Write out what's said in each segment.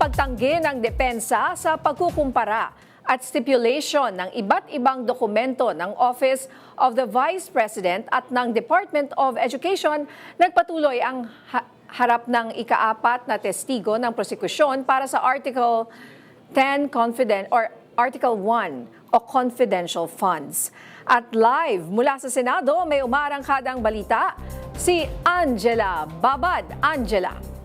pagtanggi ng depensa sa pagkukumpara at stipulation ng iba't ibang dokumento ng Office of the Vice President at ng Department of Education, nagpatuloy ang harap ng ika-4 na testigo ng prosekusyon para sa Article 10 Article 1 o confidential funds. At live mula sa Senado, may umarangkadang balita si Angela Babad. Angela.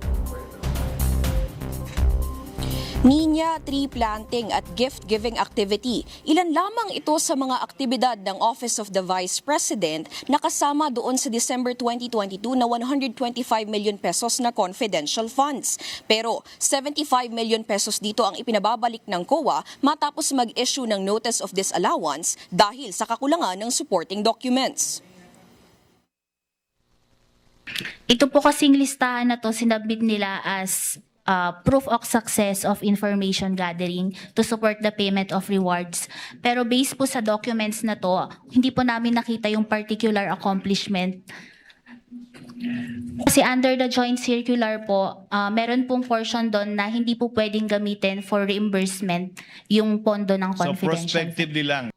Ninya, tree planting at gift-giving activity. Ilan lamang ito sa mga aktibidad ng Office of the Vice President na kasama doon sa December 2022 na 125 million pesos na confidential funds. Pero 75 million pesos dito ang ipinababalik ng COA matapos mag-issue ng Notice of Disallowance dahil sa kakulangan ng supporting documents. Ito po kasing listahan na to sinabit nila as proof of success of information gathering to support the payment of rewards. Pero based po sa documents na to, hindi po namin nakita yung particular accomplishment. Kasi under the joint circular po, meron pong portion doon na hindi po pwedeng gamitin for reimbursement yung pondo ng confidential. So prospectively lang.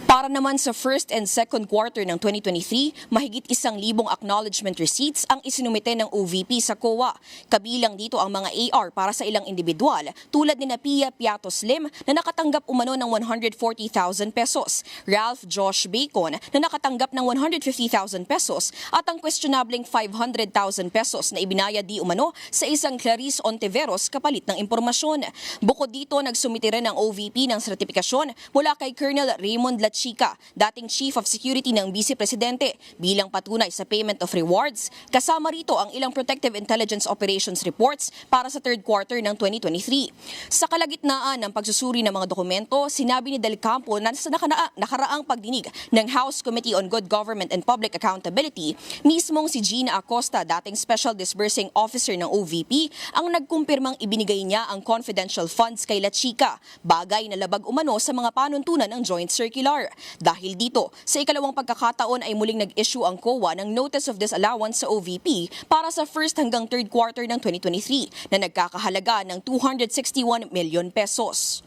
Para naman sa first and second quarter ng 2023, mahigit 1,000 acknowledgement receipts ang isinumite ng OVP sa COA. Kabilang dito ang mga AR para sa ilang individual tulad ni Pia Piatos Lim na nakatanggap umano ng 140,000 pesos, Ralph Josh Bacon na nakatanggap ng 150,000 pesos at ang questionableng 500,000 pesos na ibinayad di umano sa isang Clarice Ontiveros kapalit ng impormasyon. Bukod dito, nagsumite rin ang OVP ng sertipikasyon mula kay Colonel Raymond Chica, dating Chief of Security ng Vice Presidente, bilang patunay sa payment of rewards. Kasama rito ang ilang Protective Intelligence Operations reports para sa third quarter ng 2023. Sa kalagitnaan ng pagsusuri ng mga dokumento, sinabi ni Del Campo na sa nakaraang pagdinig ng House Committee on Good Government and Public Accountability, mismong si Gina Acosta, dating Special Disbursing Officer ng OVP, ang nagkumpirmang ibinigay niya ang confidential funds kay La Chica, bagay na labag umano sa mga panuntunan ng Joint Circular. Dahil dito, sa ikalawang pagkakataon ay muling nag-issue ang COA ng Notice of Disallowance sa OVP para sa first hanggang third quarter ng 2023 na nagkakahalaga ng 261 million pesos.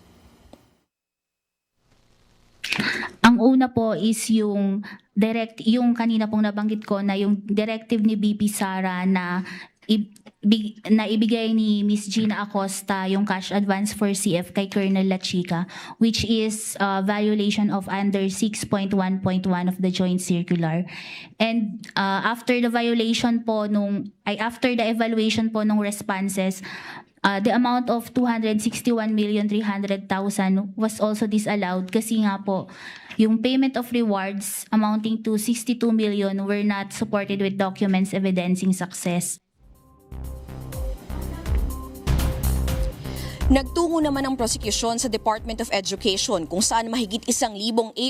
Ang una po is yung kanina pong nabanggit ko na yung directive ni BP Sara na ibigay ni Ms. Gina Acosta yung cash advance for CF kay Colonel La Chica, which is violation of under 6.1.1 of the joint circular. And after the evaluation po nung responses, the amount of 261,300,000 was also disallowed kasi nga po yung payment of rewards amounting to 62 million were not supported with documents evidencing success. Nagtungo naman ang prosecution sa Department of Education kung saan mahigit 1,000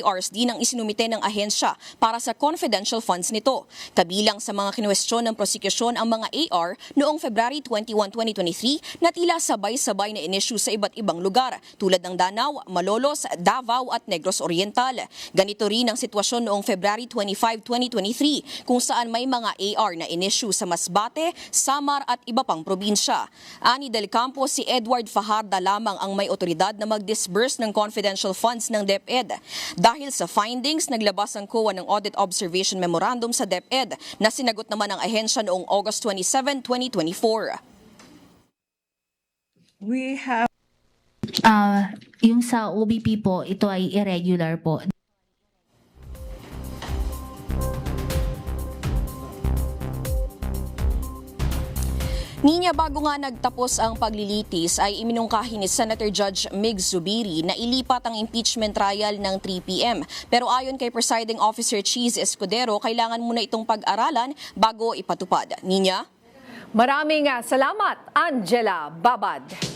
ARs din ang isinumite ng ahensya para sa confidential funds nito. Kabilang sa mga kinwestiyon ng prosecution ang mga AR noong February 21, 2023 na tila sabay-sabay na inisyu sa iba't ibang lugar tulad ng Danao, Malolos, Davao at Negros Oriental. Ganito rin ang sitwasyon noong February 25, 2023 kung saan may mga AR na inisyu sa Masbate, Samar at iba pang probinsya. Ani Del Campo, si Edward Fajardo lamang ang may otoridad na mag-disburse ng confidential funds ng DepEd. Dahil sa findings, naglabas ang COA ng Audit Observation Memorandum sa DepEd na sinagot naman ng ahensya noong August 27, 2024. We have Yung sa OBP po, ito ay irregular po. Ninya, bago nga nagtapos ang paglilitis ay iminungkahi ni Senator Judge Mig Zubiri na ilipat ang impeachment trial ng 3 p.m. Pero ayon kay Presiding Officer Cheese Escudero, kailangan muna itong pag-aralan bago ipatupad. Ninya? Maraming salamat, Angela Babad.